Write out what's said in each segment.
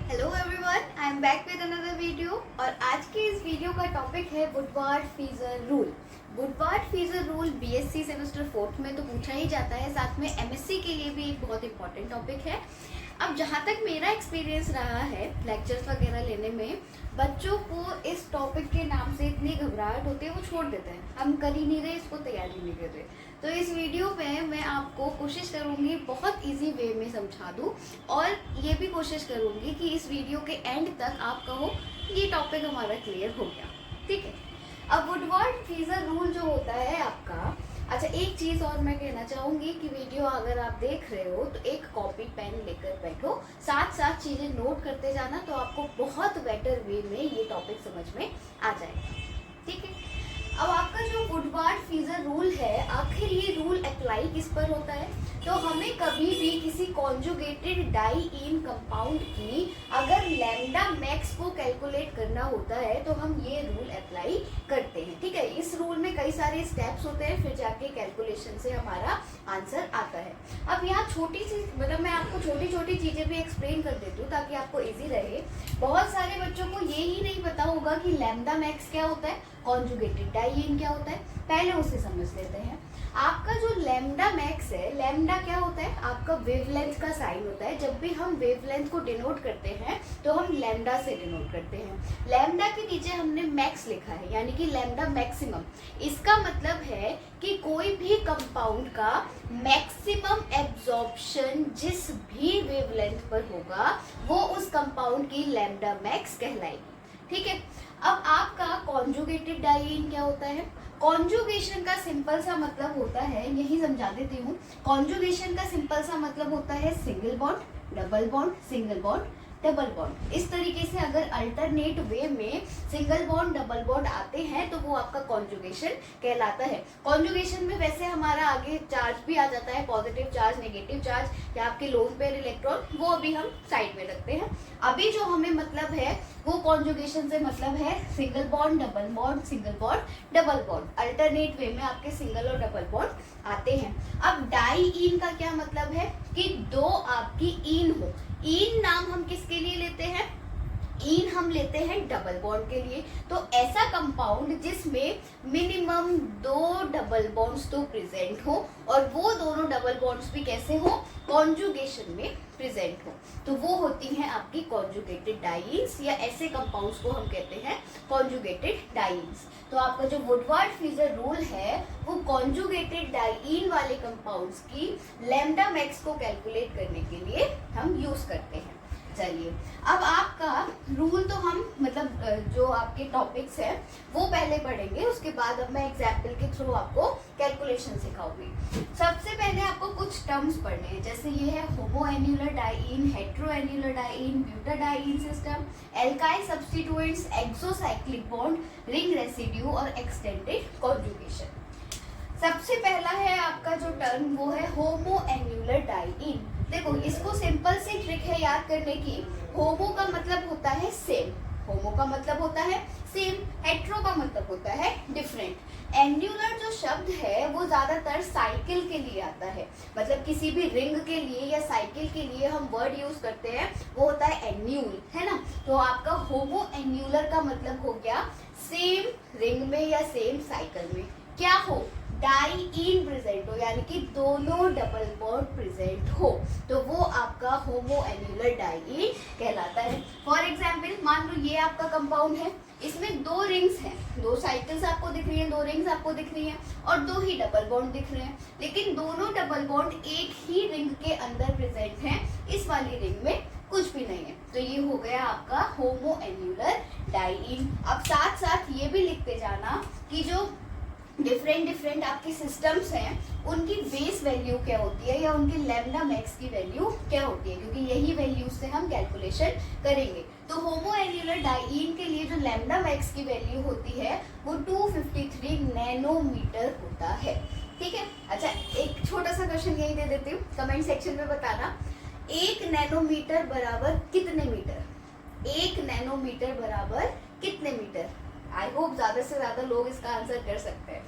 Hello everyone, I am back with another video. और आज के इस वीडियो का टॉपिक है वुडवार्ड-फीजर रूल। वुडवार्ड-फीजर रूल बीएससी सेमेस्टर 4 में तो पूछा ही जाता है, साथ में एमएससी के लिए भी एक बहुत इंपॉर्टेंट टॉपिक है। अब जहाँ तक मेरा एक्सपीरियंस रहा है लेक्चर्स वगैरह लेने में, बच्चों को इस टॉपिक के नाम से इतनी घबराहट होती है वो छोड़ देते हैं, हम कर ही नहीं रहे, इसको तैयारी नहीं कर रहे। तो इस वीडियो में मैं आपको कोशिश करूँगी बहुत इजी वे में समझा दूँ, और ये भी कोशिश करूँगी कि इस वीडियो के एंड तक आप कहो ये टॉपिक हमारा क्लियर हो गया। ठीक है, अब वुडवार्ड-फीजर रूल जो होता है आपका, अच्छा एक चीज़ और मैं कहना चाहूँगी कि वीडियो अगर आप देख रहे हो तो एक कॉपी पेन लेकर बैठो, साथ साथ चीज़ें नोट करते जाना, तो आपको बहुत बेटर वे में ये टॉपिक समझ में आ जाएगा। ठीक है, अब आपका जो वुडवार्ड-फीजर रूल है, आखिर ये रूल अप्लाई किस पर होता है? तो हमें कभी भी किसी कॉन्जुगेटेड डाई-इन कंपाउंड की अगर लैम्डा मैक्स को कैलकुलेट करना होता है तो हम ये रूल अप्लाई करते हैं। ठीक है, इस रूल में कई सारे स्टेप्स होते हैं, फिर जाके कैलकुलेशन से हमारा आंसर आता है। अब यहाँ छोटी सी मतलब मैं आपको छोटी छोटी चीज़ें भी एक्सप्लेन कर देती हूँ ताकि आपको ईजी रहे। बहुत सारे बच्चों को ये ही नहीं पता होगा कि लैम्डा मैक्स क्या होता है, कॉन्जुगेटेड डाई-इन क्या होता है, पहले उसे समझ लेते हैं। आपका जो लैम्डा मैक्स है, लैम्डा क्या होता है, आपका वेवलेंथ का साइन होता है। जब भी हम वेवलेंथ को डिनोट करते हैं तो हम लैम्डा से डिनोट करते हैं। लैम्डा के नीचे हमने मैक्स लिखा है, यानी कि लैम्डा मैक्सिमम। इसका मतलब है कि कोई भी कंपाउंड का मैक्सिमम एब्जॉर्प्शन जिस भी वेवलेंथ पर होगा वो उस कंपाउंड की लैम्डा मैक्स कहलाएगी। ठीक है, अब आपका कॉन्जुगेटेड डाई-इन क्या होता है? कॉन्जुगेशन का सिंपल सा मतलब होता है, यही समझा देती हूँ। कॉन्जुगेशन का सिंपल सा मतलब होता है single bond, double bond, single bond, double bond. इस तरीके से अगर अल्टरनेट वे में सिंगल बॉन्ड डबल बॉन्ड आते हैं तो वो आपका कॉन्जुगेशन कहलाता है। कॉन्जुगेशन में वैसे हमारा आगे चार्ज भी आ जाता है, पॉजिटिव चार्ज, नेगेटिव चार्ज, या आपके लोन पेयर इलेक्ट्रॉन, वो अभी हम साइड में रखते हैं। अभी जो हमें मतलब है वो कॉन्जुगेशन से मतलब है single bond double bond, single bond double bond. Alternate वे में आपके सिंगल और डबल बॉन्ड आते हैं। अब डाई-इन का क्या मतलब है कि दो आपकी इन हो। इन नाम हम किसके लिए लेते हैं? इन हम लेते हैं डबल बॉन्ड के लिए। तो ऐसा कंपाउंड जिसमें मिनिमम 2 डबल बॉन्ड्स तो प्रेजेंट हो, और वो दोनों डबल बॉन्ड्स भी कैसे हो? कॉन्जुगेशन में प्रेजेंट हो, तो वो होती हैं आपकी कॉन्जुगेटेड डाई-इन्स, या ऐसे कंपाउंड्स को हम कहते हैं कॉन्जुगेटेड डाई-इन्स। तो आपका जो वुडवार्ड-फीजर रूल है वो कॉन्जुगेटेड डाई-इन वाले कंपाउंड्स की लैम्डा मैक्स को कैलकुलेट करने के लिए हम यूज करते हैं। चलिए, अब आपका रूल तो हम मतलब जो आपके टॉपिक्स हैं वो पहले पढ़ेंगे, उसके बाद अब मैं एग्जाम्पल के थ्रू आपको कैलकुलेशन सिखाऊंगी। सबसे पहले आपको कुछ टर्म्स पढ़ने हैं, जैसे ये है homoannular diene, heteroannular diene, butadiene system, alkyl substituents, exocyclic bond, ring residue और एक्सटेंडेड कॉन्जुगेशन। सबसे पहला है आपका जो टर्म वो है होमोएन्युलर डाई-इन। देखो, इसको सिंपल सी ट्रिक है याद करने की। होमो का मतलब होता है सेम, होमो का मतलब होता है सेम, हेट्रो का मतलब होता है डिफरेंट। एन्युलर जो शब्द है वो ज्यादातर साइकिल के लिए आता है, मतलब किसी भी रिंग के लिए या साइकिल के लिए हम वर्ड यूज करते हैं, वो होता है एन्यूल, है ना। तो आपका होमोएन्युलर का मतलब हो गया सेम रिंग में या सेम साइकिल में क्या हो, डाई-इन प्रेजेंट हो, यानी कि दोनों डबल बॉन्ड प्रेजेंट हो, तो वो आपका होमोएन्युलर डाई-इन कहलाता है। फॉर एग्जाम्पल, मान लो ये आपका कंपाउंड है, इसमें 2 रिंग्स हैं, 2 साइकिल्स आपको दिख रही हैं, 2 रिंग्स आपको दिख रही हैं, और 2 ही डबल बॉन्ड दिख रहे हैं, लेकिन दोनों डबल बॉन्ड एक ही रिंग के अंदर प्रेजेंट हैं, इस वाली रिंग में कुछ भी नहीं है, तो ये हो गया आपका होमोएन्युलर डाई-इन। अब साथ साथ ये भी लिखते जाना कि जो डिफरेंट आपके सिस्टम्स हैं उनकी बेस वैल्यू क्या होती है, या उनकी लैम्डा मैक्स की वैल्यू क्या होती है, क्योंकि यही वैल्यू से हम कैलकुलेशन करेंगे। तो होमोएन्युलर डाई-इन के लिए जो लैम्डा मैक्स की वैल्यू होती है वो 253 नैनोमीटर होता है। ठीक है, अच्छा एक छोटा सा क्वेश्चन यही दे देती हूँ, कमेंट सेक्शन में बताना, 1 नैनोमीटर बराबर कितने मीटर? 1 नैनोमीटर बराबर कितने मीटर? आई होप ज्यादा से ज्यादा लोग इसका आंसर कर सकते हैं।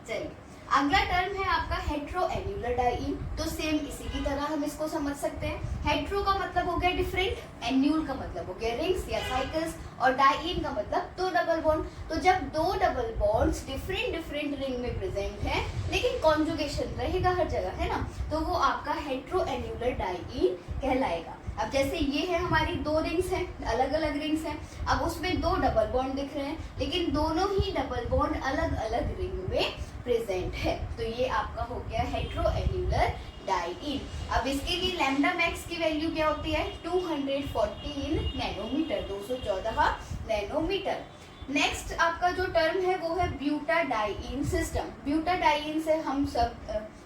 चलिए, अगला टर्म है आपका हेट्रो एन्यूलर डाइईन। तो सेम इसी की तरह हम इसको समझ सकते हैं। हेट्रो का मतलब हो गया डिफरेंट, एन्यूल का मतलब हो गया रिंग्स या साइकिल्स, और डाइईन का मतलब दो डबल बॉन्ड। तो जब दो डबल बॉन्ड्स डिफरेंट रिंग में प्रेजेंट हैं लेकिन कॉन्जुगेशन रहेगा हर जगह, है ना, तो वो आपका हेट्रो एन्यूलर डाइईन कहलाएगा। अब जैसे ये है हमारी दो रिंग्स हैं, अलग अलग रिंग्स हैं, अब उसमें दो डबल बॉन्ड दिख रहे हैं लेकिन दोनों ही डबल बॉन्ड अलग अलग रिंग में प्रेजेंट है, तो ये आपका हो गया हेट्रो एन्यूलर डाइईन। अब इसके लिए लैम्डा मैक्स की वैल्यू क्या होती है, 214 नैनोमीटर, 214 नैनोमीटर। नेक्स्ट आपका जो टर्म है वो है ब्यूटाडाइईन सिस्टम। ब्यूटाडाइईन से हम सब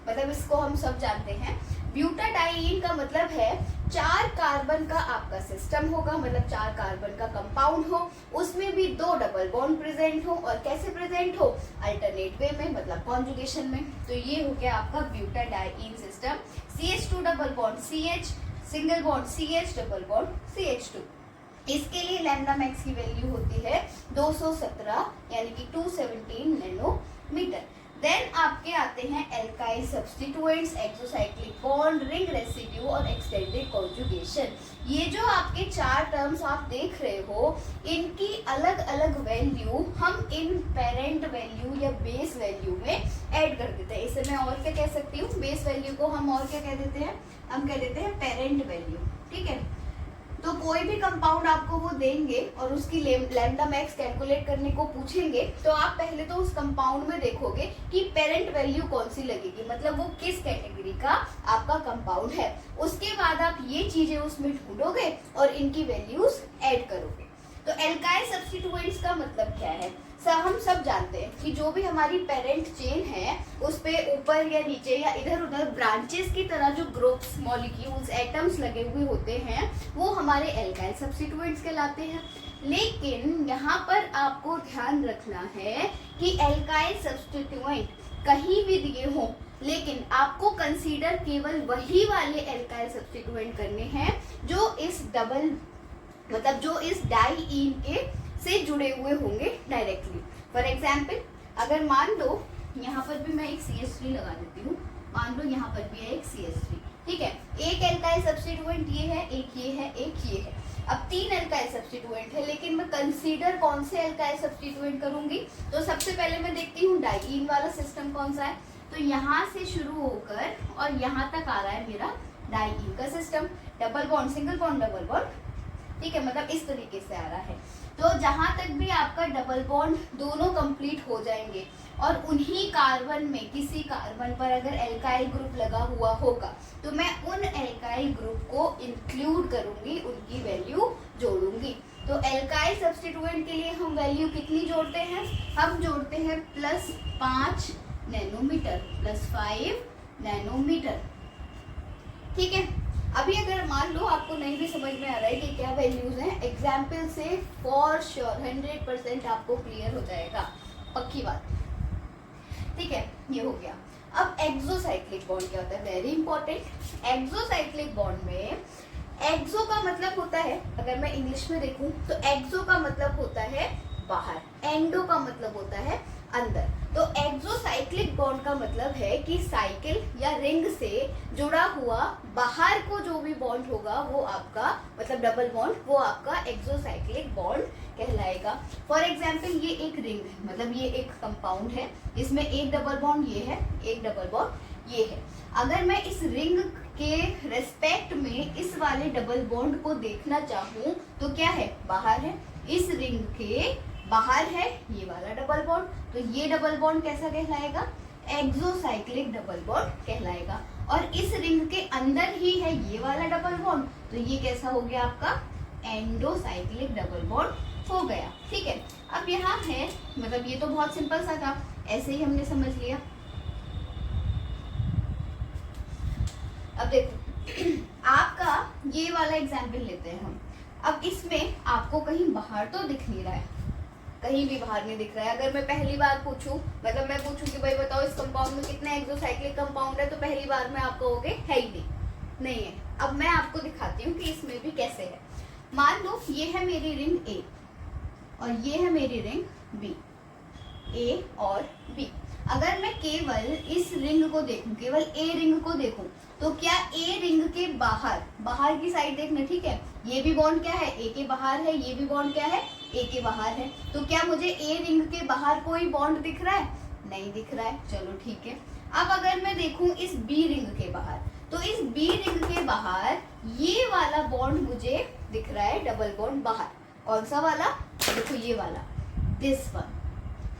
मतलब इसको हम सब जानते हैं। ब्यूटाडाइईन का मतलब है 4 कार्बन का आपका सिस्टम होगा, मतलब 4 कार्बन का कंपाउंड हो, उसमें भी 2 डबल बॉन्ड प्रेजेंट हो, और कैसे प्रेजेंट हो, अल्टरनेट वे में, मतलब कॉन्जुगेशन में। तो ये हो गया आपका butadiene system. CH2 double bond CH, single bond CH, double bond CH2। इसके लिए लैम्डा मैक्स की वैल्यू होती है 217 यानी कि 217 नैनोमीटर। देन आपके आते हैं alkyl substituents, exocyclic bond, ring residue और एक्सटेंडेड कॉन्जुगेशन। ये जो आपके 4 टर्म्स आप देख रहे हो, इनकी अलग अलग वैल्यू हम इन पेरेंट वैल्यू या बेस वैल्यू में ऐड कर देते हैं। इसे मैं और क्या कह सकती हूँ, बेस वैल्यू को हम और क्या कह देते हैं, हम कह देते हैं पेरेंट वैल्यू, ठीक है। तो कोई भी कंपाउंड आपको वो देंगे और उसकी लैम्डा मैक्स कैलकुलेट करने को पूछेंगे, तो आप पहले तो उस कंपाउंड में देखोगे कि पेरेंट वैल्यू कौन सी लगेगी, मतलब वो किस कैटेगरी का आपका कंपाउंड है। उसके बाद आप ये चीजें उसमें ढूंढोगे और इनकी वैल्यूज ऐड करोगे। तो एल्काइल सब्स्टिट्यूएंट्स का मतलब क्या है, हम सब जानते हैं कि जो भी हमारी पेरेंट चेन है उस पे ऊपर या नीचे या इधर उधर ब्रांचेस की तरह जो ग्रुप्स, मॉलिक्यूल्स, एटम्स लगे हुए होते हैं वो हमारे एल्काइल सब्स्टिट्यूएंट्स कहलाते हैं। लेकिन यहाँ पर आपको ध्यान रखना है कि एल्काइल सब्स्टिट्यूएंट कहीं भी दिए हों, लेकिन आपको कंसीडर केवल वही वाले एल्काइल सब्स्टिट्यूएंट करने हैं जो इस डबल मतलब जो इस डाइईन के से जुड़े हुए होंगे डायरेक्टली। फॉर एग्जाम्पल अगर मान लो यहाँ पर भी मैं एक CH3 लगा देती हूँ, मान लो यहाँ पर भी है एक CH3, ठीक है। एक एल्काइल सब्स्टिट्यूएंट ये है, एक ये है, एक ये है। अब 3 एल्काइल सब्स्टिट्यूएंट है, लेकिन मैं कंसीडर कौन से एल्काइल सब्स्टिट्यूएंट करूंगी, तो सबसे पहले मैं देखती हूँ डाइईन वाला सिस्टम कौन सा है। तो यहाँ से शुरू होकर और यहाँ तक आ रहा है मेरा डाइईन का system, double bond, single bond, double bond, ठीक है, मतलब इस तरीके से आ रहा है। तो जहां तक भी आपका डबल बॉन्ड दोनों कंप्लीट हो जाएंगे और उन्हीं कार्बन में किसी कार्बन पर अगर एल्काइल ग्रुप लगा हुआ होगा, तो मैं उन एल्काइल ग्रुप को इंक्लूड करूंगी, उनकी वैल्यू जोड़ूंगी। तो एल्काइल सब्स्टिट्यूएंट के लिए हम वैल्यू कितनी जोड़ते हैं, हम जोड़ते हैं +5 नैनोमीटर, +5 नैनोमीटर, ठीक है। अभी अगर मान लो आपको नहीं भी समझ में आ रहा है कि क्या वैल्यूज हैं, एग्जाम्पल से फॉर श्योर 100% आपको क्लियर हो जाएगा, पक्की बात, ठीक है। ये हो गया। अब एक्सोसाइक्लिक बॉन्ड क्या होता है, वेरी इंपॉर्टेंट। एक्सोसाइक्लिक बॉन्ड में एक्सो का मतलब होता है, अगर मैं इंग्लिश में देखूं तो एक्सो का मतलब होता है बाहर, एंडो का मतलब होता है अंदर। तो एक्सोसाइक्लिक बॉन्ड का मतलब है कि साइकिल या रिंग से जुड़ा हुआ बाहर को जो भी बॉन्ड होगा वो आपका मतलब डबल बॉन्ड, वो आपका एक्सोसाइक्लिक बॉन्ड कहलाएगा। फॉर एग्जाम्पल ये एक रिंग है, मतलब ये एक कंपाउंड है, इसमें एक डबल बॉन्ड ये है, एक डबल बॉन्ड ये है। अगर मैं इस रिंग के रेस्पेक्ट में इस वाले डबल बॉन्ड को देखना चाहूँ तो क्या है, बाहर है, इस रिंग के बाहर है ये वाला डबल बॉन्ड, तो ये डबल बॉन्ड कैसा कहलाएगा, एक्सोसाइक्लिक डबल बॉन्ड कहलाएगा। और इस रिंग के अंदर ही है ये वाला डबल बॉन्ड, तो ये कैसा हो गया आपका एंडोसाइक्लिक डबल बॉन्ड हो गया, ठीक है। अब यहाँ है, मतलब ये तो बहुत सिंपल सा था, ऐसे ही हमने समझ लिया। अब देखो आपका ये वाला एग्जाम्पल लेते हैं हम। अब इसमें आपको कहीं बाहर तो दिख नहीं रहा है, कहीं भी बाहर नहीं दिख रहा है। अगर मैं पहली बार पूछूं, मतलब मैं पूछूं कि भाई बताओ इस कंपाउंड में कितने एक्सोसाइक्लिक कंपाउंड है, तो पहली बार में आप कहोगे है ही नहीं है। अब मैं आपको दिखाती हूँ कि इसमें भी कैसे है। मान लो ये है मेरी रिंग A और ये है मेरी रिंग B, A और B। अगर मैं केवल इस रिंग को देखूं, केवल ए रिंग को देखूं, तो क्या ए रिंग के बाहर की साइड देखना, ठीक है, ये भी बॉन्ड क्या है, ए के बाहर है, ये भी बॉन्ड क्या है, ए के बाहर है। तो क्या मुझे ए रिंग के बाहर कोई बॉन्ड दिख रहा है? नहीं दिख रहा है। चलो ठीक है। अब अगर मैं देखूं इस बी रिंग के बाहर, तो इस बी रिंग के बाहर ये वाला बॉन्ड मुझे दिख रहा है, डबल बॉन्ड बाहर। कौन सा वाला? देखो ये वाला, दिस वन,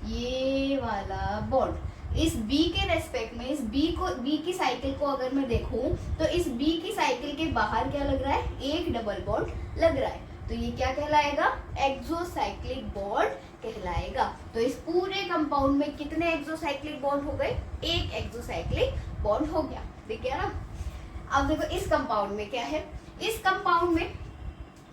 ये वाला बॉन्ड। इस B के रेस्पेक्ट में इस B की साइकिल को अगर मैं देखूं, तो इस B की साइकिल के बाहर क्या लग रहा है? एक डबल बॉन्ड लग रहा है। तो ये क्या कहलाएगा? एक्सोसाइक्लिक बॉन्ड कहलाएगा। तो इस पूरे कंपाउंड में कितने एक्सोसाइक्लिक बॉन्ड हो गए? एक एक्सोसाइक्लिक बॉन्ड हो गया। ठीक है ना? अब देखो इस कंपाउंड में क्या है, इस कंपाउंड में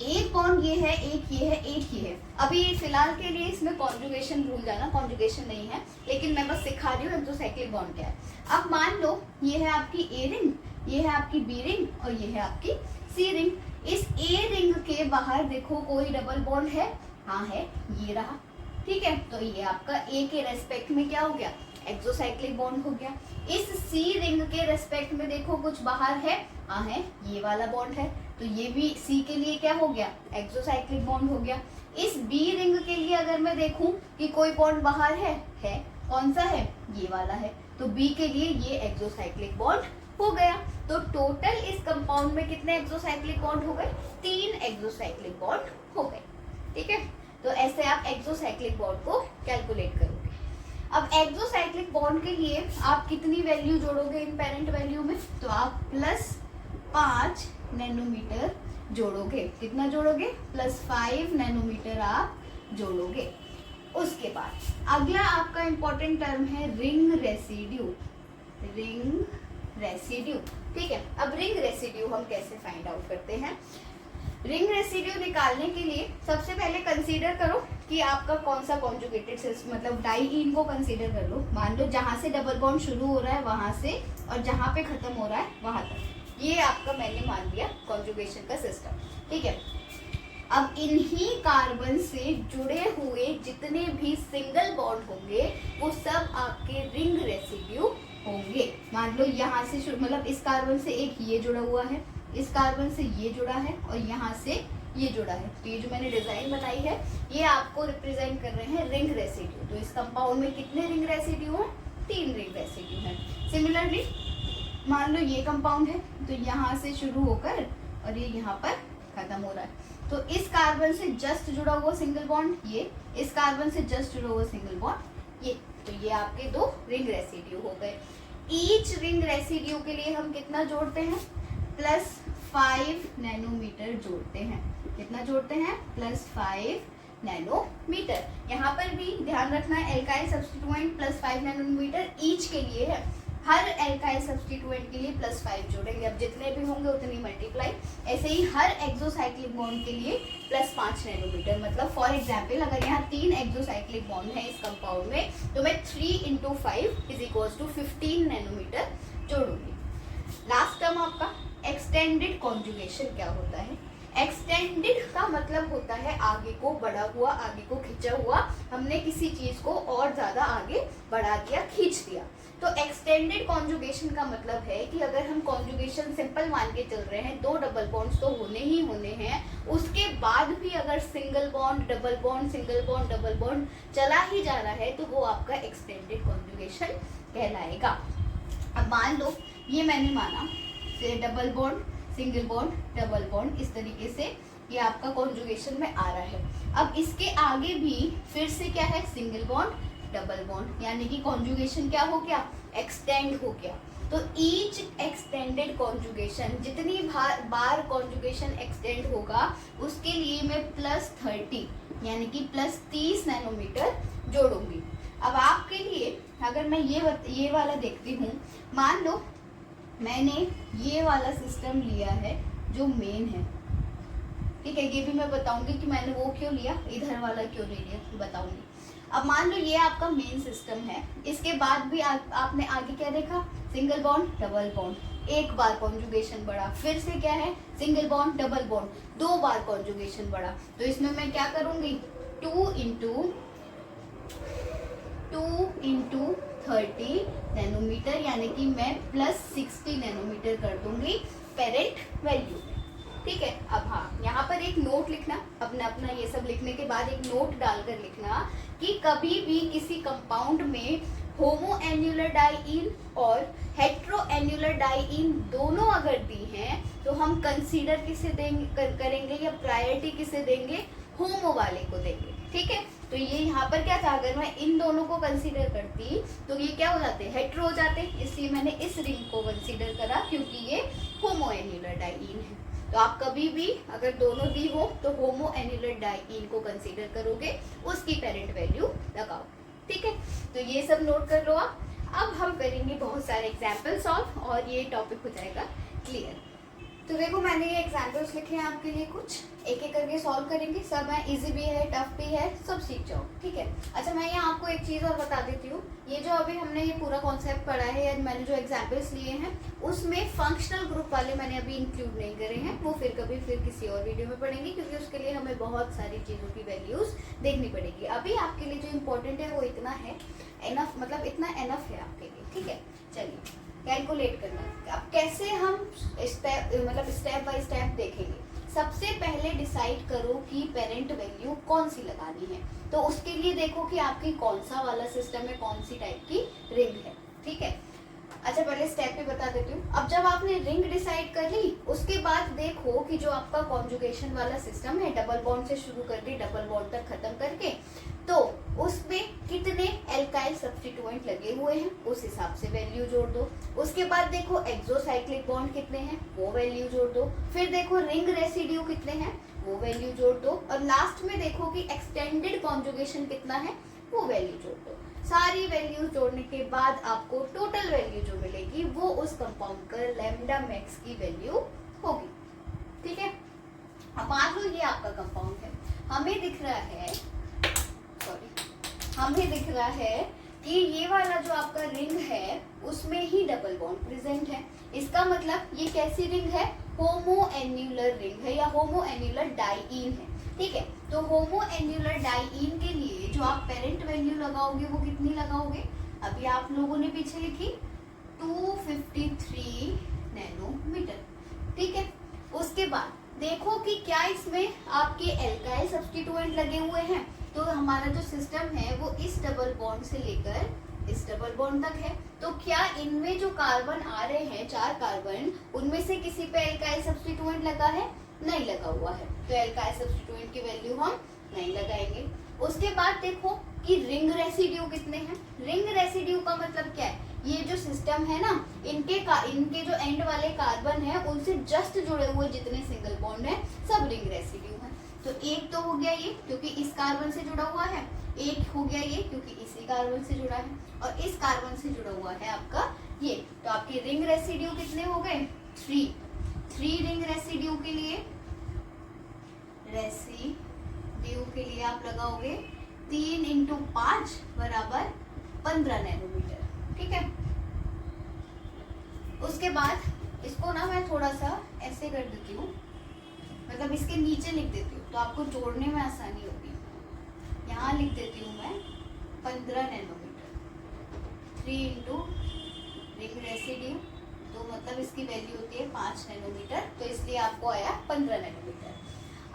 एक बॉन्ड ये है, एक ये है, एक ये है। अभी फिलहाल के लिए इसमें कॉन्जुगेशन भूल जाना, कॉन्जुगेशन नहीं है, लेकिन मैं बस सिखा रही हूँ एक्सोसाइक्लिक बॉन्ड क्या है। अब मान लो ये है आपकी ए रिंग, ये है आपकी बी रिंग और ये है आपकी सी रिंग। इस ए रिंग के बाहर देखो कोई डबल बॉन्ड है? हाँ है, ये रहा। ठीक है, तो ये आपका ए के रेस्पेक्ट में क्या हो गया? एक्सोसाइक्लिक बॉन्ड हो गया। इस सी रिंग के रेस्पेक्ट में देखो कुछ बाहर है? हाँ है, ये वाला बॉन्ड है। तो ये भी सी के लिए क्या हो गया? एक्सोसाइक्लिक बॉन्ड हो गया। इस बी रिंग के लिए अगर मैं देखूं कि कोई बॉन्ड बाहर है, कौन सा है? ये वाला है। तो बी के लिए ये एक्सोसाइक्लिक बॉन्ड हो गया। तो टोटल इस कंपाउंड में कितने एक्सोसाइक्लिक बॉन्ड हो गए? 3 एक्सोसाइक्लिक बॉन्ड हो गए। ठीक है, तो ऐसे आप एक्सोसाइक्लिक बॉन्ड को कैलकुलेट करोगे। अब एक्सोसाइक्लिक बॉन्ड के लिए आप कितनी वैल्यू जोड़ोगे इन पेरेंट वैल्यू में? तो आप +5 नैनोमीटर जोड़ोगे। कितना जोड़ोगे? +5 नैनोमीटर आप जोड़ोगे। उसके बाद अगला आपका इंपॉर्टेंट टर्म है रिंग रेसिड्यू। रिंग रेसिड्यू, ठीक है। अब रिंग रेसिड्यू हम कैसे फाइंड आउट करते हैं? रिंग रेसिड्यू निकालने के लिए सबसे पहले कंसीडर करो कि आपका कौन सा कॉन्जुगेटेड सिस्टम, मतलब डाइईन को कंसीडर कर लो। मान लो जहां से डबल बॉन्ड शुरू हो रहा है वहां से और जहां पे खत्म हो रहा है वहां तक, ये आपका मैंने मान लिया कॉन्जुगेशन का सिस्टम। ठीक है, अब इन्हीं कार्बन से जुड़े हुए जितने भी सिंगल बॉन्ड होंगे वो सब आपके रिंग रेसिड्यू होंगे। मान लो यहाँ से मतलब इस कार्बन से एक ये जुड़ा हुआ है, इस कार्बन से ये जुड़ा है और यहाँ से ये जुड़ा है। तो ये जो मैंने डिजाइन बताई है ये आपको रिप्रेजेंट कर रहे हैं रिंग रेसिड्यू। तो इस कंपाउंड में कितने रिंग रेसिड्यू हैं? 3 रिंग रेसिड्यू हैं। सिमिलरली मान लो ये कंपाउंड है, तो यहाँ से शुरू होकर और ये यहाँ पर खत्म हो रहा है। तो इस कार्बन से जस्ट जुड़ा हुआ सिंगल बॉन्ड ये, इस कार्बन से जस्ट जुड़ा हुआ सिंगल बॉन्ड ये। तो ये आपके 2 रिंग रेसिड्यू हो गए। ईच रिंग रेसिड्यू के लिए हम कितना जोड़ते हैं? +5 नैनोमीटर जोड़ते हैं। कितना जोड़ते हैं? +5 नैनोमीटर। यहाँ पर भी ध्यान रखना है एल्काइल सब्स्टिट्यूएंट +5 नैनोमीटर ईच के लिए है। हर एल्काइल सब्स्टिट्यूएंट के लिए +5 जोड़ेंगे। अब जितने भी होंगे उतनी मल्टीप्लाई। ऐसे ही हर एक्सोसाइक्लिक बॉन्ड के लिए +5 नैनोमीटर। मतलब फॉर एग्जांपल अगर यहाँ 3 एक्सोसाइक्लिक बॉन्ड है इस कंपाउंड में, तो मैं 3 × 5 = 15 नैनोमीटर जोड़ूंगी। लास्ट टर्म आपका एक्सटेंडेड कॉन्जुगेशन क्या होता है? एक्सटेंडेड का मतलब होता है आगे को बढ़ा हुआ, आगे को खींचा हुआ। हमने किसी चीज को और ज्यादा आगे बढ़ा दिया, खींच दिया। तो एक्सटेंडेड कॉन्जुगेशन का मतलब है कि अगर हम कॉन्जुगेशन सिंपल मान के चल रहे हैं, 2 डबल बॉन्ड्स तो होने ही होने हैं, उसके बाद भी अगर single bond double bond single bond double bond चला ही जा रहा है तो वो आपका एक्सटेंडेड कॉन्जुगेशन कहलाएगा। अब मान लो ये मैंने माना से double bond single bond double bond, इस तरीके से ये आपका कॉन्जुगेशन में आ रहा है। अब इसके आगे भी फिर से क्या है? सिंगल बॉन्ड डबल बॉन्ड, यानी कि कॉन्जुगेशन क्या हो गया? एक्सटेंड हो गया। तो ईच एक्सटेंडेड कॉन्जुगेशन, जितनी बार कॉन्जुगेशन एक्सटेंड होगा उसके लिए मैं +30 यानी कि +30 नैनोमीटर जोड़ूंगी। अब आपके लिए अगर मैं ये वाला देखती हूँ, मान लो मैंने ये वाला सिस्टम लिया है जो मेन है। ठीक है, ये भी मैं बताऊंगी कि मैंने वो क्यों लिया, इधर वाला क्यों नहीं लिया, बताऊंगी। अब मान लो ये आपका मेन सिस्टम है। इसके बाद भी आपने आगे क्या देखा? सिंगल बॉन्ड डबल बॉन्ड, एक बार कॉन्जुगेशन बढ़ा, फिर से क्या है? सिंगल बॉन्ड डबल बॉन्ड, 2 बार कॉन्जुगेशन बढ़ा। तो इसमें मैं क्या करूंगी? 2 × 30 नैनोमीटर, यानी कि मैं प्लस 60 नैनोमीटर कर दूंगी पेरेंट वैल्यू में। ठीक है, अब हाँ यहाँ पर एक नोट लिखना, अपना अपना ये सब लिखने के बाद एक नोट डालकर लिखना कि कभी भी किसी कंपाउंड में होमो एन्युलर डाइईन और हेट्रो एन्युलर डाइईन दोनों अगर दी हैं तो हम कंसीडर किसे देंगे करेंगे या प्रायोरिटी किसे देंगे, होमो वाले को देंगे। ठीक है, तो ये यहाँ पर क्या था, अगर मैं इन दोनों को कंसीडर करती तो ये क्या हो जाते, हेट्रो हो जाते, इसलिए मैंने इस रिंग को कंसीडर करा क्योंकि ये होमो एन्युलर डाइईन है। तो आप कभी भी अगर दोनों दी हो तो होमो एन्युलर डाइईन को कंसीडर करोगे, उसकी पेरेंट वैल्यू लगाओ। ठीक है, तो ये सब नोट कर लो आप। अब हम करेंगे बहुत सारे एग्जाम्पल सॉल्व और ये टॉपिक हो जाएगा क्लियर। तो देखो मैंने ये एग्जाम्पल्स लिखे हैं आपके लिए, कुछ एक एक करके सॉल्व करेंगे। सब है, इजी भी है, टफ भी है, सब सीख जाओ। ठीक है, अच्छा मैं यहाँ आपको एक चीज़ और बता देती हूँ, ये जो अभी हमने ये पूरा कॉन्सेप्ट पढ़ा है या मैंने जो एग्जाम्पल्स लिए हैं उसमें फंक्शनल ग्रुप वाले मैंने अभी इंक्लूड नहीं करे हैं, वो फिर किसी और वीडियो में पढ़ेंगे क्योंकि उसके लिए हमें बहुत सारी चीज़ों की वैल्यूज देखनी पड़ेगी। अभी आपके लिए जो इम्पोर्टेंट है वो इतना है, एनफ, मतलब इतना एनफ है आपके लिए। ठीक है, चलिए कैलकुलेट करना। अब कैसे हम स्टेप बाय स्टेप देखेंगे। सबसे पहले डिसाइड करो कि पेरेंट वैल्यू कौन सी लगानी है, तो उसके लिए देखो कि आपकी कौन सा वाला सिस्टम है, कौन सी टाइप की रिंग है। ठीक है, अच्छा पहले स्टेप भी बता देती हूँ। अब जब आपने रिंग डिसाइड कर ली उसके बाद देखो कि जो आपका कॉन्जुगेशन वाला सिस्टम है, डबल बॉन्ड से शुरू करके डबल बॉन्ड तक खत्म करके, तो उसमें कितने एल्काइल सब्स्टिट्यूएंट लगे हुए हैं उस हिसाब से वैल्यू जोड़ दो। उसके बाद देखो एक्सोसाइक्लिक बॉन्ड कितने हैं वो वैल्यू जोड़ दो। फिर देखो रिंग रेसिड्यू कितने हैं वो वैल्यू जोड़ दो। और लास्ट में देखो कि एक्सटेंडेड कॉन्जुगेशन कितना है वो वैल्यू जोड़ दो। सारी वैल्यूज जोड़ने के बाद आपको टोटल वैल्यू जो मिलेगी वो उस कंपाउंड का लैम्डा मैक्स की वैल्यू होगी। ठीक है, अब मान लो ये आपका कंपाउंड है, हमें दिख रहा है कि ये वाला जो आपका रिंग है उसमें ही डबल बॉन्ड प्रेजेंट है। इसका मतलब ये कैसी रिंग है, होमो एन्युलर रिंग है या होमो एन्युलर डाइईन है। ठीक है, तो होमो एन्युलर डाइईन के लिए जो आप पेरेंट वैल्यू लगाओगे वो कितनी लगाओगे, अभी आप लोगों ने पीछे लिखी 253 नैनोमीटर। ठीक है, उसके बाद देखो कि क्या इसमें आपके एल्काइल सब्स्टिट्यूएंट लगे हुए हैं। तो हमारा जो सिस्टम है वो इस डबल बॉन्ड से लेकर इस डबल बॉन्ड तक है, तो क्या इनमें जो कार्बन आ रहे हैं 4 कार्बन, उनमें से किसी पे एल्काइल सब्स्टिट्यूएंट लगा है, नहीं लगा हुआ है, तो एल्काइल सब्स्टिट्यूएंट की वैल्यू हम नहीं लगाएंगे। उसके बाद देखो कि रिंग रेसिड्यू कितने हैं। रिंग रेसिड्यू का मतलब क्या है, ये जो सिस्टम है ना, इनके जो एंड वाले कार्बन है उनसे जस्ट जुड़े हुए जितने सिंगल बॉन्ड है सब रिंग रेसिड्यू है। तो एक तो हो गया ये क्योंकि इस कार्बन से जुड़ा हुआ है, एक हो गया ये क्योंकि इसी कार्बन से जुड़ा है, और इस कार्बन से जुड़ा हुआ है आपका ये। तो आपके रिंग रेसिड्यू कितने हो गए, 3 रिंग रेसिड्यू के लिए आप लगाओगे 3 × 5 बराबर 15 नैनोमीटर। ठीक है, उसके बाद इसको ना मैं थोड़ा सा ऐसे कर देती हूँ, मतलब इसके नीचे लिख देती हूँ तो आपको जोड़ने में आसानी होगी। यहाँ लिख देती हूँ मैं 15 नैनोमीटर, 3 × रिंग रेसिड्यू, तो मतलब इसकी वैल्यू होती है 5 नैनोमीटर, तो इसलिए आपको आया 15 नैनोमीटर।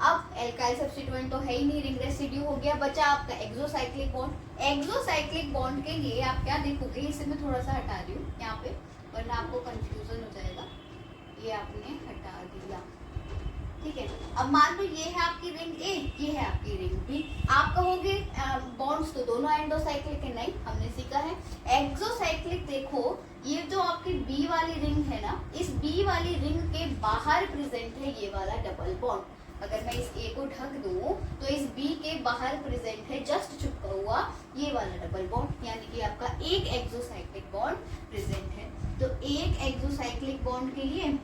अब एल्काइल सब्स्टिट्यूएंट तो है ही नहीं, रिंग रेसिड्यू हो गया, बचा आपका एक्सोसाइक्लिक बॉन्ड। एक्सोसाइक्लिक बॉन्ड के लिए आप क्या देखोगे, इसे मैं थोड़ा सा हटा रही हूँ यहाँ पे वरना आपको कंफ्यूजन हो जाएगा। ये आपने हटा दिया। ठीक है, अब मान लो ये है आपकी रिंग ए, ये है आपकी रिंग बी। आप कहोगे बॉन्ड्स तो दोनों एंडोसाइक्लिक है, नहीं, हमने सीखा है एक्सोसाइक्लिक। देखो ये जो आपकी बी वाली रिंग है ना, इस बी वाली रिंग के बाहर प्रेजेंट है ये वाला डबल बॉन्ड। अगर मैं इस ए को ढक दूं तो इस बी के बाहर प्रेजेंट है जस्ट चिपका हुआ ये वाला डबल बॉन्ड, यानी कि आपका एक एक्सोसाइक्लिक बॉन्ड प्रेजेंट है। तो एक एक्सोसाइक्लिक बॉन्ड के लिए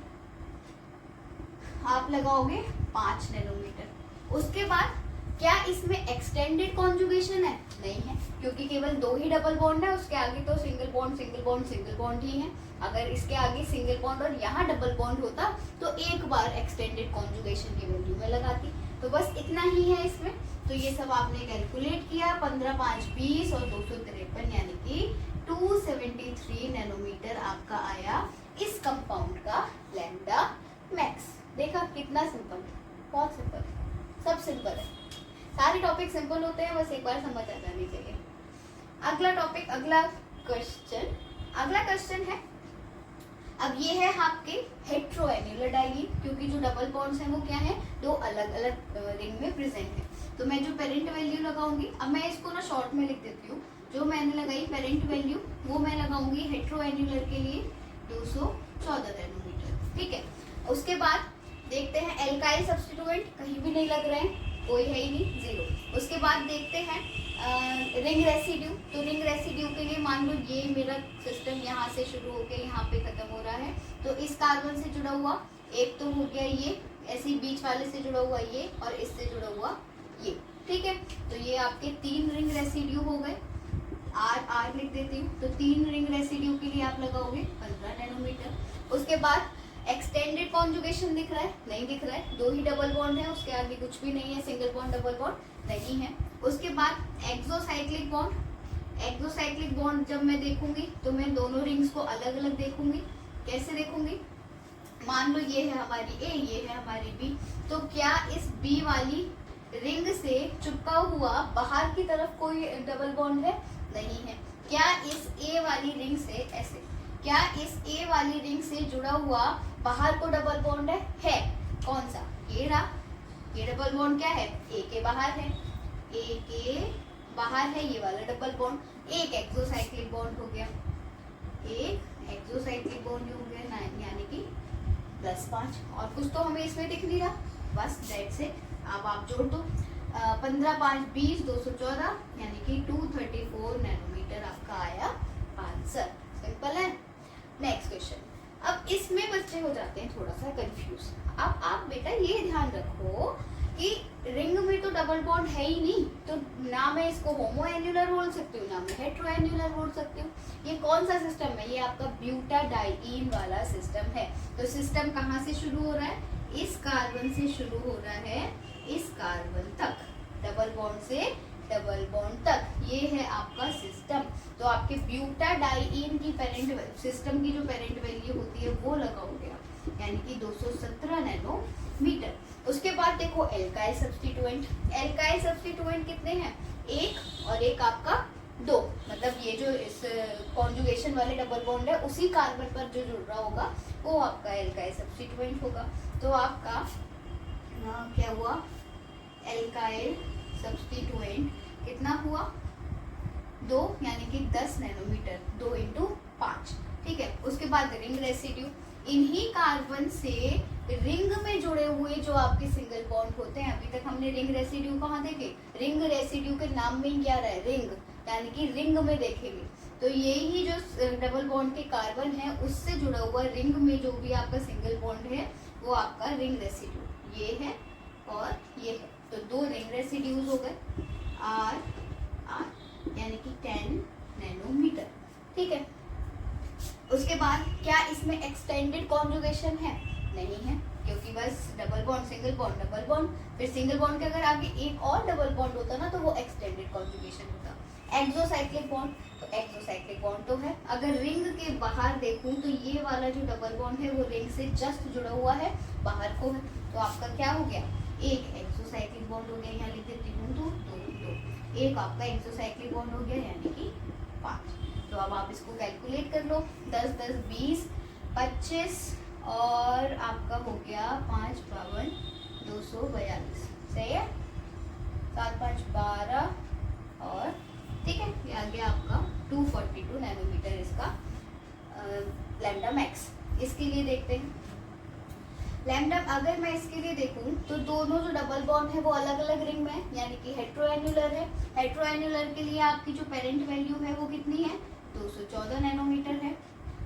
आप लगाओगे 5 नैनोमीटर। उसके बाद क्या इसमें एक्सटेंडेड कॉन्जुगेशन है, नहीं है, क्योंकि केवल 2 ही डबल बॉन्ड है, उसके आगे तो single bond single bond single bond ही है। अगर इसके आगे सिंगल बॉन्ड और यहाँ डबल बॉन्ड होता तो एक बार एक्सटेंडेड कॉन्जुगेशन की वैल्यू में लगाती। तो बस इतना ही है इसमें। तो ये सब आपने कैलकुलेट किया, 15 5 20 और 253 यानी कि 273 नैनोमीटर आपका आया इस कंपाउंड का लैम्डा मैक्स। देखा कितना सिंपल, बहुत सिंपल, सब सिंपल है, सारे टॉपिक सिंपल होते हैं, बस एक बार समझ आ जानी चाहिए। अगला टॉपिक, अगला क्वेश्चन है, अब ये है आपके हेट्रोएन्युलर डाइईन, क्योंकि जो डबल बॉन्ड्स हैं वो क्या है, दो अलग अलग रिंग में प्रेजेंट है। तो मैं जो पेरेंट वैल्यू लगाऊंगी, अब मैं इसको ना शॉर्ट में लिख देती हूँ, जो मैंने लगाई पेरेंट वैल्यू वो मैं लगाऊंगी हेट्रोएन्युलर के लिए 214 नैनोमीटर, ठीक है। उसके बाद देखते हैं एल्काइल सब्स्टिट्यूएंट, कहीं भी नहीं लग रहे हैं, कोई है ही नहीं, 0। उसके बाद देखते हैं रिंग रेसिड्यू, तो रिंग रेसिड्यू के लिए मान लो ये मेरा सिस्टम यहाँ से शुरू होकर यहाँ पे खत्म हो रहा है, तो इस कार्बन से जुड़ा हुआ एक तो हो गया ये, ऐसे बीच वाले से जुड़ा हुआ ये, और इससे जुड़ा हुआ ये, ठीक है। तो ये आपके 3 रिंग रेसिड्यू हो गए, आर लिख देती हूँ। तो 3 रिंग रेसिड्यू के लिए आप लगाओगे 15 नैनोमीटर। उसके बाद एक्सटेंडेड कॉन्जुगेशन दिख रहा है, नहीं दिख रहा है, 2 ही डबल बॉन्ड है, उसके आगे कुछ भी नहीं है, सिंगल बॉन्ड डबल बॉन्ड नहीं है। उसके बाद एक्सोसाइक्लिक बॉन्ड जब मैं देखूंगी तो मैं दोनों रिंग्स को अलग अलग देखूंगी। कैसे देखूंगी, मान लो ये है हमारी ए, ये है हमारी बी, तो क्या इस बी वाली रिंग से चिपका हुआ बाहर की तरफ कोई डबल बॉन्ड है, नहीं है। क्या इस ए वाली रिंग से ऐसे, क्या इस ए वाली रिंग से जुड़ा हुआ बाहर को डबल बॉन्ड है कौन सा, ये रहा, ये डबल बॉन्ड क्या है, ए के बाहर है, ए के बाहर है ये वाला डबल बॉन्ड। एक एक्सोसाइक्लिक बॉन्ड हो गया, एक एक्सोसाइक्लिक बॉन्ड हो गया, यानी कि +5, और कुछ तो हमें इसमें दिख नहीं रहा, बस दैट से। अब आप जोड़ दो, 15 5 20 214 यानी कि 234 नैनोमीटर आपका आया आंसर। सिंपल है। नेक्स्ट क्वेश्चन, अब इसमें बच्चे हो जाते हैं थोड़ा सा कंफ्यूज। अब आप बेटा ये ध्यान रखो कि रिंग में तो डबल बॉन्ड है ही नहीं, तो ना मैं इसको होमोएन्युलर बोल सकती हूँ, ना मैं हेट्रोएन्युलर बोल सकती हूँ। ये कौन सा सिस्टम है, ये आपका ब्यूटाडाइईन वाला सिस्टम है। तो सिस्टम कहाँ से शुरू हो रहा है, इस कार्बन से शुरू हो रहा है, इस कार्बन तक, डबल बॉन्ड से डबल बॉन्ड तक, ये है आपका सिस्टम। तो आपके ब्यूटाडाइईन की पेरेंट सिस्टम की जो पेरेंट वैल्यू होती है वो लगाओगे आप, यानी कि 217 नैनोमीटर। उसके बाद देखो एल्काइल सब्स्टिट्यूएंट कितने हैं, एक और एक आपका 2, मतलब ये जो इस कॉन्जुगेशन वाले डबल बॉन्ड है उसी कार्बन पर जो जुड़ रहा होगा वो आपका एल्काइल सब्स्टिट्यूएंट होगा। तो आपका क्या हुआ, एल्काइल सब्स्टिट्यूएंट कितना हुआ, 2 यानी कि 10 नैनोमीटर, 2 × 5, ठीक है। उसके बाद रिंग रेसिड्यू, इन्हीं कार्बन से रिंग में जुड़े हुए जो आपके सिंगल बॉन्ड होते हैं, अभी तक हमने रिंग रेसिड्यू कहाँ देखे, रिंग रेसिड्यू के नाम में क्या रहा है, रिंग, यानी कि रिंग में देखेंगे। तो यही जो डबल बॉन्ड के कार्बन है उससे जुड़ा हुआ रिंग में जो भी आपका सिंगल बॉन्ड है वो आपका रिंग रेसिड्यू ये है और ये है। तो 2 रिंग रेसिड्यूज हो गए, आर यानी कि 10 नैनोमीटर, ठीक है। उसके बाद क्या इसमें एक्सटेंडेड कॉन्जुगेशन है, नहीं है, क्योंकि बस double bond single bond double bond, फिर सिंगल बॉन्ड के अगर आगे एक और डबल बॉन्ड होता ना तो वो एक्सटेंडेड कॉन्जुगेशन होता। एक्सोसाइक्लिक बॉन्ड, तो एक्सोसाइक्लिक बॉन्ड तो है। अगर रिंग के बाहर देखूं तो ये वाला जो डबल बॉन्ड है वो रिंग से जस्ट जुड़ा हुआ है, बाहर को है, तो आपका क्या हो गया, एक एक्सोसाइक्लिक बॉन्ड हो गया, यहाँ लिख देती हूँ तो 2, एक आपका एक्सोसाइक्लिक बॉन्ड हो गया यानी कि 5। तो अब आप इसको कैलकुलेट कर लो, 10 10 20 25 और आपका हो गया 5 52 242, सही है, 7 5 12 और ठीक है, ये आ गया आपका 242 नैनोमीटर इसका लैम्डा मैक्स। इसके लिए देखते हैं लैम्डा, अगर मैं इसके लिए देखूं तो दोनों जो डबल बॉन्ड है वो अलग अलग रिंग में है, यानी कि हेट्रोएन्युलर है। हेट्रोएन्युलर के लिए आपकी जो पेरेंट वैल्यू है वो कितनी है, 214 नैनोमीटर है।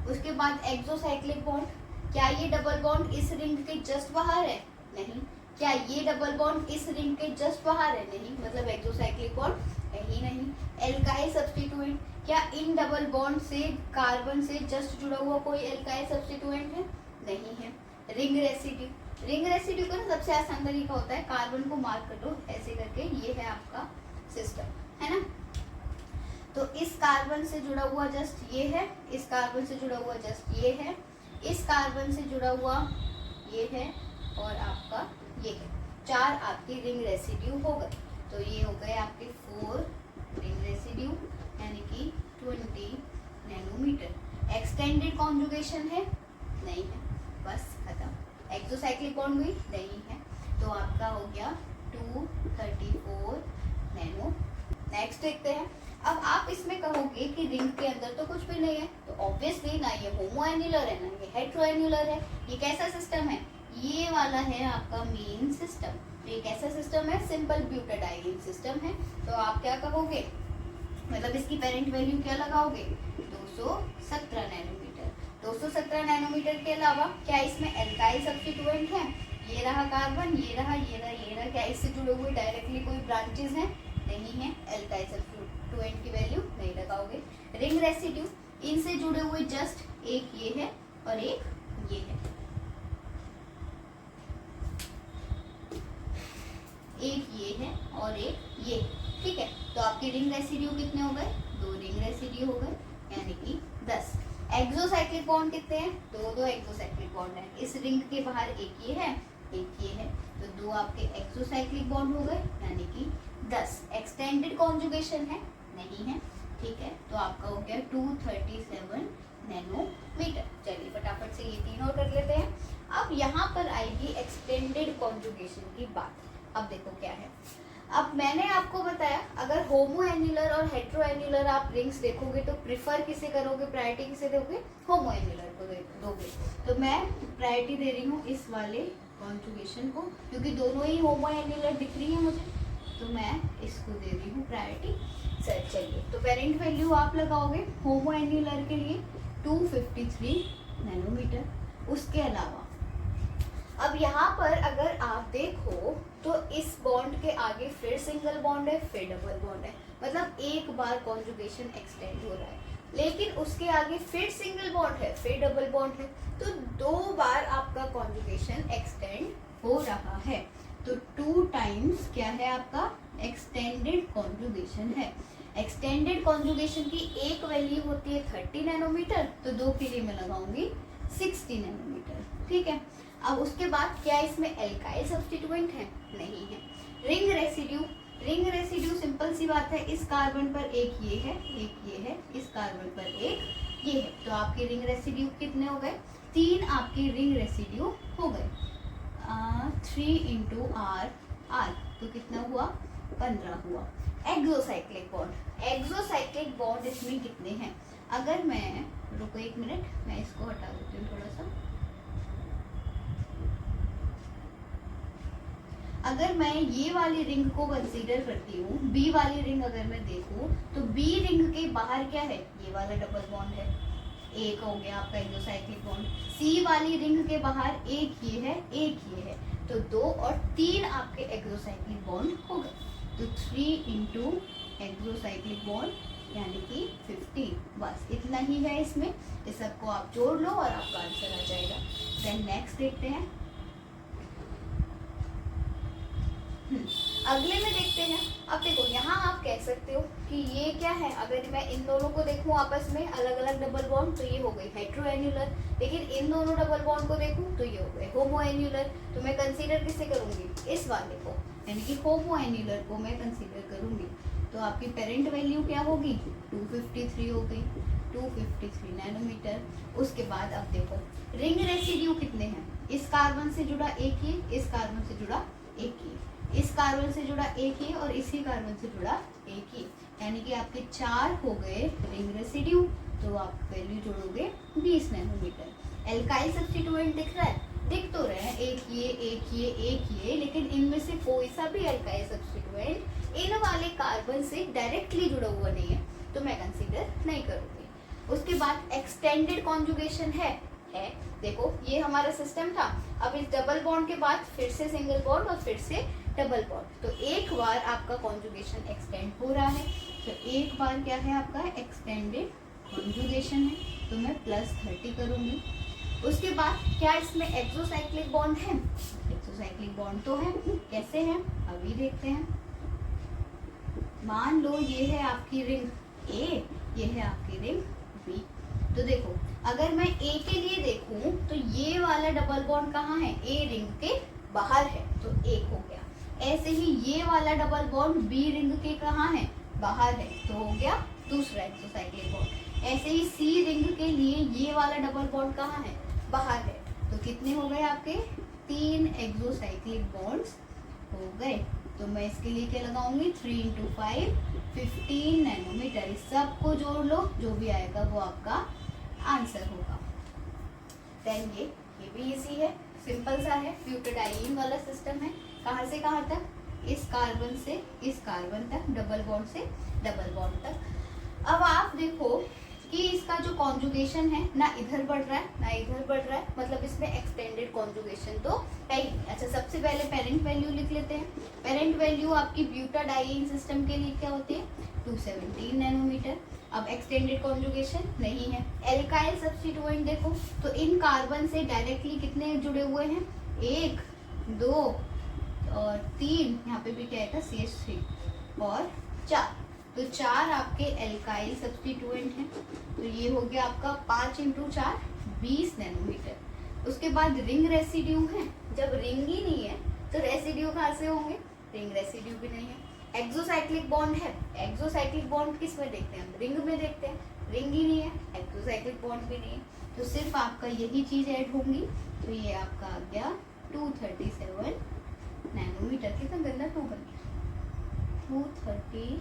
उसके बाद एक्सोसाइक्लिक बॉन्ड, क्या ये डबल बॉन्ड इस रिंग के जस्ट बाहर है, नहीं। क्या ये डबल बॉन्ड इस रिंग के जस्ट बाहर है, नहीं, मतलब एक्सोसाइक्लिक बॉन्ड है ही नहीं। एल्काइल सब्स्टिट्यूएंट, क्या इन डबल बॉन्ड से कार्बन से जस्ट जुड़ा हुआ कोई एल्काइल सब्स्टिट्यूएंट है, नहीं है। रिंग रेसिड्यू, रिंग रेसिड्यू का ना सबसे आसान तरीका होता है कार्बन को मार्क कर दो ऐसे करके, ये है आपका सिस्टम, है ना। तो इस कार्बन से जुड़ा हुआ जस्ट ये है, इस कार्बन से जुड़ा हुआ जस्ट ये है, इस कार्बन से जुड़ा हुआ ये है और आपका ये है। 4 आपके रिंग रेसिड्यू हो गए। तो ये हो गए आपके 4 रिंग रेसिड्यू यानी कि 20 नैनोमीटर। एक्सटेंडेड कॉन्जुगेशन है? नहीं है, बस खत्म। एक्सोसाइक्लिक बॉन्ड भी नहीं है, तो आपका हो गया 234 नैनो। नेक्स्ट देखते हैं। अब आप इसमें कहोगे कि रिंग के अंदर तो कुछ भी नहीं है, तो ऑब्वियसली ना ये होमोएन्युलर है ना ये हेट्रोएन्युलर है। ये कैसा सिस्टम है? ये वाला है आपका मेन सिस्टम। तो ये कैसा सिस्टम है? सिंपल ब्यूटाडाइन सिस्टम है। तो आप क्या कहोगे, मतलब इसकी पेरेंट वैल्यू क्या लगाओगे? 217 नैनोमीटर। 217 नैनोमीटर के अलावा क्या इसमें एल्काइल सब्स्टिट्यूएंट है? ये रहा कार्बन, ये रहा, ये रहा, ये रहा। क्या इससे जुड़े हुए डायरेक्टली कोई ब्रांचेस हैं? नहीं है। एल्काइल सब्स्टिट्यूएंट की वैल्यू नहीं लगाओगे। रिंग रेसिड्यू, इनसे जुड़े हुए जस्ट एक ये है और एक ये है, एक ये है और एक ये, ठीक है। तो आपके रिंग रेसिड्यू कितने हो गए? 2 रिंग रेसिड्यू हो गए यानी कि 10। एक्सोसाइक्लिक बॉन्ड कितने हैं? 2 एक्सोसाइक्लिक बॉन्ड है। इस रिंग के बाहर एक ये है, एक ये है, तो 2 आपके एक्सोसाइक्लिक बॉन्ड हो गए यानी कि 10। एक्सटेंडेड कॉन्जुगेशन है? नहीं है, ठीक है। तो आपका हो गया 237 नैनोमीटर। चलिए फटाफट से ये 3 और कर लेते हैं। अब यहाँ पर आएगी एक्सटेंडेड कॉन्जुगेशन की बात। अब देखो क्या है। अब मैंने आपको बताया अगर होमोएन्युलर और हेट्रोएन्युलर आप रिंग्स देखोगे तो प्रिफर किसे करोगे, प्रायोरिटी किसे दोगे? होमोएन्युलर को दोगे। तो मैं प्रायोरिटी दे रही हूँ इस वाले कॉन्जुगेशन को, क्योंकि दोनों ही होमोएन्युलर दिख रही है मुझे, तो मैं इसको दे रही हूँ प्रायोरिटी। सर चलिए, तो पेरेंट वैल्यू आप लगाओगे होमोएन्युलर के लिए 253 नैनोमीटर। उसके अलावा अब यहाँ पर अगर आप देखो तो इस बॉन्ड के आगे फिर सिंगल बॉन्ड है, फिर डबल बॉन्ड है, मतलब एक बार कॉन्जुगेशन एक्सटेंड हो रहा है। लेकिन उसके आगे फिर सिंगल बॉन्ड है, फिर डबल बॉन्ड है, तो 2 बार आपका कॉन्जुगेशन एक्सटेंड हो रहा है। तो 2 टाइम्स क्या है आपका? एक्सटेंडेड कॉन्जुगेशन है। एक्सटेंडेड कॉन्जुगेशन की एक वैल्यू होती है 30 नैनोमीटर, तो 2 के लिए मैं लगाऊंगी 60 नैनोमीटर, ठीक है। अब उसके बाद क्या इसमें एल्काइल सब्स्टिट्यूएंट है? नहीं है। Ring residue, ring residue simple सी बात है, इस कार्बन पर एक ये है, एक ये है, इस कार्बन पर एक ये है, तो आपके रिंग रेसिड्यू कितने हो गए? 3 आपके रिंग रेसिड्यू हो गए। 3 × R, तो कितना हुआ? 15 हुआ। एक्सोसाइक्लिक बॉन्ड, एक्सोसाइक्लिक बॉन्ड इसमें कितने हैं? अगर मैं, रुको 1 मिनट, मैं इसको हटा देती हूँ थोड़ा सा। अगर मैं ये वाली रिंग को कंसीडर करती हूँ, बी वाली रिंग अगर मैं देखूँ तो बी रिंग के बाहर क्या है? ये वाला डबल बॉन्ड है, एक हो गया आपका एक्सोसाइक्लिक बॉन्ड। सी वाली रिंग के बाहर एक ये है, एक ये है, तो 2 और 3 आपके एक्सोसाइक्लिक बॉन्ड हो गए। तो 3 × एक्सोसाइक्लिक बॉन्ड यानी कि 15, बस इतना ही है इसमें। इस सबको आप जोड़ लो और आपका आंसर आ जाएगा। देन नेक्स्ट देखते हैं। अगले में देखते हैं। अब देखो यहाँ आप कह सकते हो कि ये क्या है, अगर मैं इन दोनों को देखूं आपस में अलग अलग डबल बॉन्ड तो ये हो गई हेट्रोएन्युलर, लेकिन इन दोनों डबल बॉन्ड को देखूं तो ये हो गए होमोएन्युलर। तो मैं कंसीडर किसे करूंगी? इस वाले को, यानी कि होमोएन्युलर को मैं कंसीडर करूंगी। तो आपकी पेरेंट वैल्यू क्या होगी? 253 हो गई, 253 नैनोमीटर। उसके बाद अब देखो रिंग रेसिड्यू कितने हैं? इस कार्बन से जुड़ा एक ही, इस कार्बन से जुड़ा एक ही, इस कार्बन से जुड़ा एक ही और इसी कार्बन से जुड़ा एक ही, यानी कि आपके 4 हो गए रिंग रेसिड्यू। तो आप वैल्यू जोड़ोगे 20 नैनोमीटर। एल्काइल सब्स्टिट्यूएंट दिख रहा है? दिख तो रहे हैं, एक ये, एक ये, एक ये, लेकिन इनमें से कोई सा भी एल्काइल सब्स्टिट्यूएंट इन वाले कार्बन से डायरेक्टली जुड़ा हुआ नहीं है, तो मैं कंसीडर नहीं करूँगी। उसके बाद एक्सटेंडेड कॉन्जुगेशन है। देखो ये हमारा सिस्टम था। अब इस डबल बॉन्ड के बाद फिर से सिंगल बॉन्ड और फिर से डबल बॉन्ड, तो एक बार आपका कॉन्जुगेशन एक्सटेंड हो रहा है। तो एक बार क्या है आपका एक्सटेंडेड कॉन्जुगेशन है, तो मैं +30 करूँगी। उसके बाद क्या इसमें एक्सोसाइक्लिक बॉन्ड है? एक्सोसाइक्लिक बॉन्ड तो है। कैसे हैं अभी देखते हैं। मान लो ये है आपकी रिंग ए, ये है आपकी रिंग बी। तो देखो अगर मैं ए के लिए देखूं तो ये वाला डबल बॉन्ड कहाँ है? ए रिंग के बाहर है, तो एक हो गया। ऐसे ही ये वाला डबल बॉन्ड बी रिंग के कहाँ है? बाहर है, तो हो गया दूसरा एक्सोसाइक्लिक बॉन्ड। ऐसे ही सी रिंग के लिए ये वाला डबल बॉन्ड कहाँ है? बाहर है, तो कितने हो गए आपके? 3 एक्सोसाइक्लिक बॉन्ड्स हो गए। तो मैं इसके लिए क्या लगाऊंगी? 3 × 5 15 नैनोमीटर। इस सब को जोड़ लो, जो भी आएगा वो आपका आंसर होगा। देन ये भी इजी है, सिंपल सा है, ब्यूटाडाइन वाला सिस्टम है। कहाँ से कहाँ तक? इस कार्बन से इस कार्बन तक, डबल बॉन्ड से डबल बॉन्ड तक। अब आप देखो कि इसका जो कॉन्जुगेशन है ना इधर बढ़ रहा है ना इधर बढ़ रहा है, मतलब इसमें एक्सटेंडेड कॉन्जुगेशन तो है ही। अच्छा, सबसे पहले पेरेंट वैल्यू लिख लेते हैं। पेरेंट वैल्यू आपकी ब्यूटाडाइन सिस्टम के लिए क्या होती है? 217 नैनोमीटर। अब एक्सटेंडेड कॉन्जुगेशन नहीं है। एल्काइल सब्स्टिट्यूएंट देखो तो इन कार्बन से डायरेक्टली कितने जुड़े हुए हैं? 1 2 और 3, यहाँ पे भी क्या है? CH3 और 4। तो 4 आपके एल्काइल सब्स्टिट्यूएंट हैं। तो ये हो गया आपका 5 × 4 20 नैनोमीटर। उसके बाद रिंग रेसिड्यू है। जब रिंग ही नहीं है तो रेसिड्यू कहाँ से होंगे? रिंग रेसिड्यू भी नहीं है। एक्सोसाइक्लिक बॉन्ड है। एक्सोसाइक्लिक बॉन्ड किस में देखते हैं? रिंग में देखते हैं। रिंग ही नहीं है, एक्सोसाइक्लिक बॉन्ड भी नहीं है, तो सिर्फ आपका यही चीज ऐड होंगी। तो ये आपका आ गया 237 नैनोमीटर। कितना गंदा 2 बन गया, 237,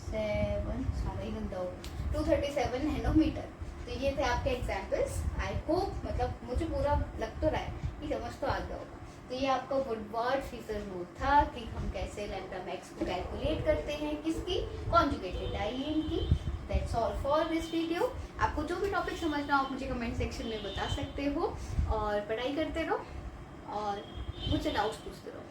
सारा ही गंदा हो, 237 नैनोमीटर। तो ये थे आपके एग्जाम्पल्स। आई होप, मतलब मुझे पूरा लग तो रहा है कि समझ तो आ गया होगा। तो ये आपका वुडवार्ड फीजर रूल था कि हम कैसे लैम्ब्डा मैक्स को कैलकुलेट करते हैं, किसकी? कॉन्जुगेटेड डाइईन की। That's all for this video. आपको जो भी टॉपिक समझना हो आप मुझे कमेंट सेक्शन में बता सकते हो, और पढ़ाई करते रहो और मुझसे डाउट्स पूछते रहो।